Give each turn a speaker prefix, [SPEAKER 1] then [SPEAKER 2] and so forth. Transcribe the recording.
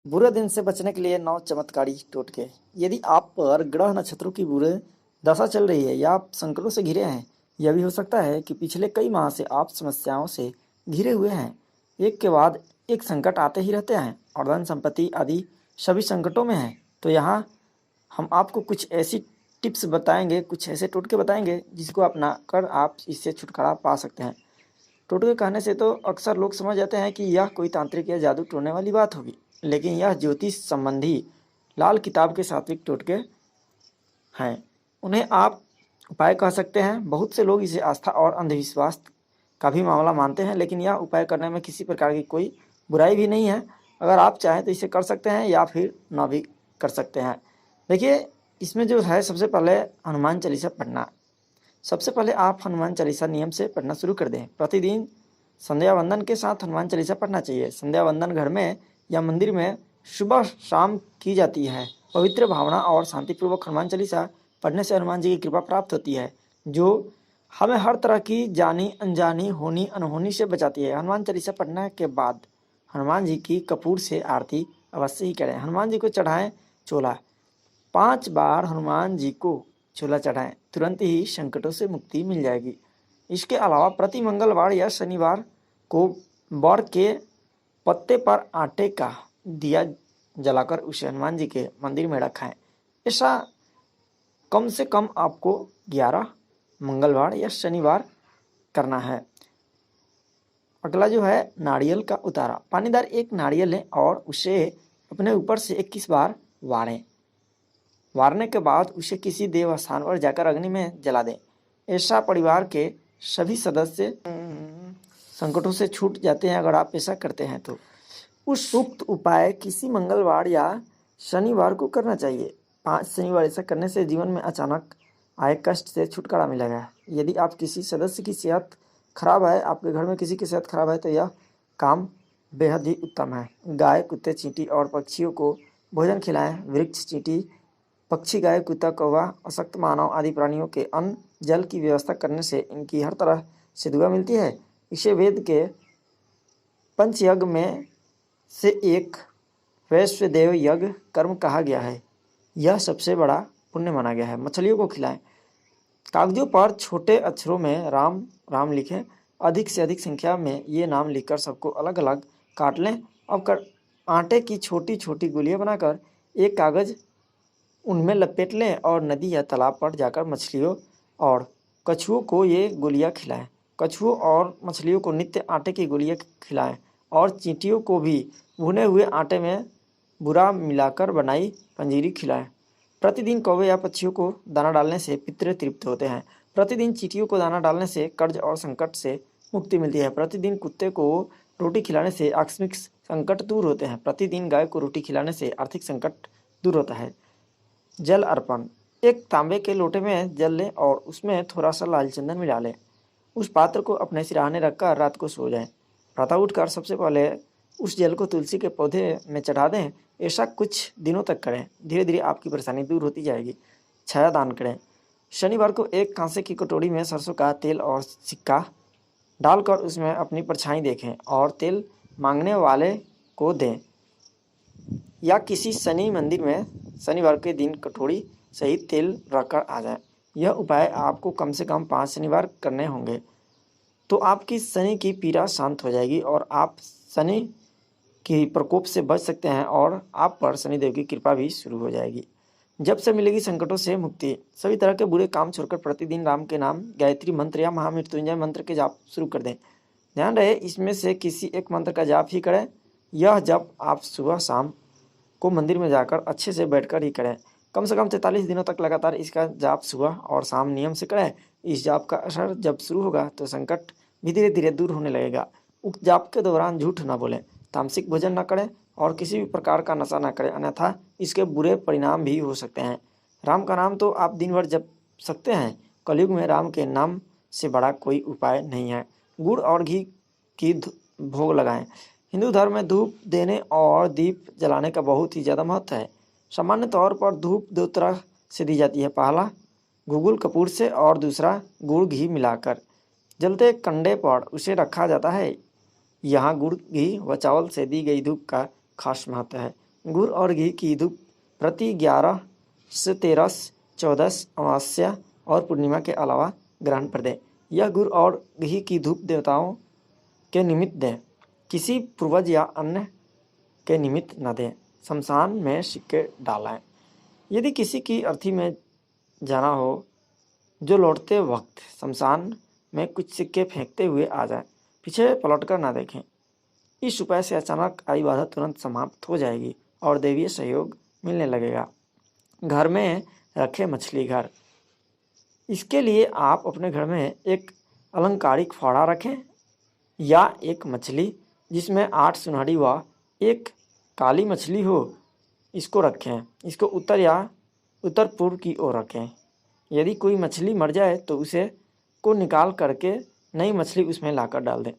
[SPEAKER 1] बुरे दिन से बचने के लिए 9 चमत्कारी टोटके। यदि आप पर ग्रह नक्षत्रों की बुरे दशा चल रही है या आप संकटों से घिरे हैं, यह भी हो सकता है कि पिछले कई माह से आप समस्याओं से घिरे हुए हैं। एक के बाद एक संकट आते ही रहते हैं और धन संपत्ति आदि सभी संकटों में हैं। तो यहाँ हम आपको कुछ ऐसी टिप्स बताएंगे, कुछ ऐसे टोटके बताएंगे जिसको अपना कर आप इससे छुटकारा पा सकते हैं। टोटके कहने से तो अक्सर लोग समझ जाते हैं कि यह कोई तांत्रिक या जादू टोने वाली बात होगी, लेकिन यह ज्योतिष संबंधी लाल किताब के सात्विक टोटके हैं। उन्हें आप उपाय कह सकते हैं। बहुत से लोग इसे आस्था और अंधविश्वास का भी मामला मानते हैं, लेकिन यह उपाय करने में किसी प्रकार की कोई बुराई भी नहीं है। अगर आप चाहें तो इसे कर सकते हैं या फिर ना भी कर सकते हैं। देखिए, इसमें जो है सबसे पहले हनुमान चालीसा पढ़ना। सबसे पहले आप हनुमान चालीसा नियम से पढ़ना शुरू कर दें। प्रतिदिन संध्या वंदन के साथ हनुमान चालीसा पढ़ना चाहिए। संध्या वंदन घर में या मंदिर में सुबह शाम की जाती है। पवित्र भावना और शांतिपूर्वक हनुमान चालीसा पढ़ने से हनुमान जी की कृपा प्राप्त होती है, जो हमें हर तरह की जानी अनजानी होनी अनहोनी से बचाती है। हनुमान चालीसा पढ़ने के बाद हनुमान जी की कपूर से आरती अवश्य ही करें। हनुमान जी को चढ़ाएं चोला। 5 बार हनुमान जी को चोला चढ़ाएं, तुरंत ही संकटों से मुक्ति मिल जाएगी। इसके अलावा प्रति मंगलवार या शनिवार को बर के पत्ते पर आटे का दिया जलाकर उसे हनुमान जी के मंदिर में रखाएं। ऐसा कम से कम आपको 11 मंगलवार या शनिवार करना है। अगला जो है नारियल का उतारा। पानीदार एक नारियल लें और उसे अपने ऊपर से 21 बार वारें। वारने के बाद उसे किसी देव स्थान पर जाकर अग्नि में जला दें। ऐसा परिवार के सभी सदस्य संकटों से छूट जाते हैं अगर आप ऐसा करते हैं तो। उस उक्त उपाय किसी मंगलवार या शनिवार को करना चाहिए। 5 शनिवार ऐसा करने से जीवन में अचानक आए कष्ट से छुटकारा मिलेगा। यदि आप किसी सदस्य की सेहत खराब है, आपके घर में किसी की सेहत खराब है, तो यह काम बेहद ही उत्तम है। गाय, कुत्ते, चींटी और पक्षियों को भोजन खिलाएं। वृक्ष, चींटी, पक्षी, गाय, कुत्ता, कौवा, अशक्त मानव आदि प्राणियों के अन्न जल की व्यवस्था करने से इनकी हर तरह से दुआ मिलती है। इसे वेद के पंचयज्ञ में से एक वैश्वदेव यज्ञ कर्म कहा गया है। यह सबसे बड़ा पुण्य माना गया है। मछलियों को खिलाएं। कागजों पर छोटे अक्षरों में राम राम लिखें। अधिक से अधिक संख्या में ये नाम लिखकर सबको अलग अलग काट लें। अब आटे की छोटी छोटी गोलियां बनाकर एक कागज उनमें लपेट लें और नदी या तालाब पर जाकर मछलियों और कछुओं को ये गोलियां खिलाएं। कछुओं और मछलियों को नित्य आटे की गोलियां खिलाएं और चींटियों को भी भुने हुए आटे में बुरा मिलाकर बनाई पंजीरी खिलाएं। प्रतिदिन कौवे या पक्षियों को दाना डालने से पितृ तृप्त होते हैं। प्रतिदिन चींटियों को दाना डालने से कर्ज और संकट से मुक्ति मिलती है। प्रतिदिन कुत्ते को रोटी खिलाने से आकस्मिक संकट दूर होते हैं। प्रतिदिन गाय को रोटी खिलाने से आर्थिक संकट दूर होता है। जल अर्पण। एक तांबे के लोटे में जल लें और उसमें थोड़ा सा लाल चंदन मिला लें। उस पात्र को अपने सिरहाने रखकर रात को सो जाएं। प्रातः उठकर सबसे पहले उस जल को तुलसी के पौधे में चढ़ा दें। ऐसा कुछ दिनों तक करें। धीरे धीरे आपकी परेशानी दूर होती जाएगी। छाया दान करें। शनिवार को एक कांसे की कटोरी में सरसों का तेल और सिक्का डालकर उसमें अपनी परछाई देखें और तेल मांगने वाले को दें, या किसी शनि मंदिर में शनिवार के दिन कटोरी सहित तेल रखकर आ जाए। यह उपाय आपको कम से कम 5 शनिवार करने होंगे, तो आपकी शनि की पीड़ा शांत हो जाएगी और आप शनि की प्रकोप से बच सकते हैं और आप पर शनिदेव की कृपा भी शुरू हो जाएगी। जब से मिलेगी संकटों से मुक्ति। सभी तरह के बुरे काम छोड़कर प्रतिदिन राम के नाम, गायत्री मंत्र या महामृत्युंजय मंत्र के जाप शुरू कर दें। ध्यान रहे, इसमें से किसी एक मंत्र का जाप ही करें। यह जब आप सुबह शाम को मंदिर में जाकर अच्छे से बैठकर ही करें। कम से कम 43 दिनों तक लगातार इसका जाप सुबह और शाम नियम से करें। इस जाप का असर जब शुरू होगा तो संकट भी धीरे धीरे दूर होने लगेगा। उक्त जाप के दौरान झूठ न बोलें, तामसिक भोजन न करें और किसी भी प्रकार का नशा न करें, अन्यथा इसके बुरे परिणाम भी हो सकते हैं। राम का नाम तो आप दिन भर जप सकते हैं। कलयुग में राम के नाम से बड़ा कोई उपाय नहीं है। गुड़ और घी की भोग लगाएं। हिंदू धर्म में धूप देने और दीप जलाने का बहुत ही ज़्यादा महत्व है। सामान्य तौर पर धूप 2 तरह से दी जाती है। पहला गुगुल कपूर से और दूसरा गुड़ घी मिलाकर जलते कंडे पर उसे रखा जाता है। यहाँ गुड़ घी व चावल से दी गई धूप का खास महत्व है। गुड़ और घी की धूप प्रति 11 से 13 14 अमावस्या और पूर्णिमा के अलावा ग्रहण पर दें। यह गुड़ और घी की धूप देवताओं के निमित्त दें, किसी पूर्वज या अन्य के निमित्त न दें। शमशान में सिक्के डालें। यदि किसी की अर्थी में जाना हो जो लौटते वक्त शमशान में कुछ सिक्के फेंकते हुए आ जाए, पीछे पलटकर ना देखें। इस उपाय से अचानक आई बाधा तुरंत समाप्त हो जाएगी और दैवीय सहयोग मिलने लगेगा। घर में रखे मछली घर। इसके लिए आप अपने घर में एक अलंकारिक फावड़ा रखें या एक मछली जिसमें 8 सुनहरी व एक काली मछली हो, इसको रखें। इसको उत्तर या उत्तर पूर्व की ओर रखें। यदि कोई मछली मर जाए तो उसे को निकाल करके नई मछली उसमें लाकर डाल दें।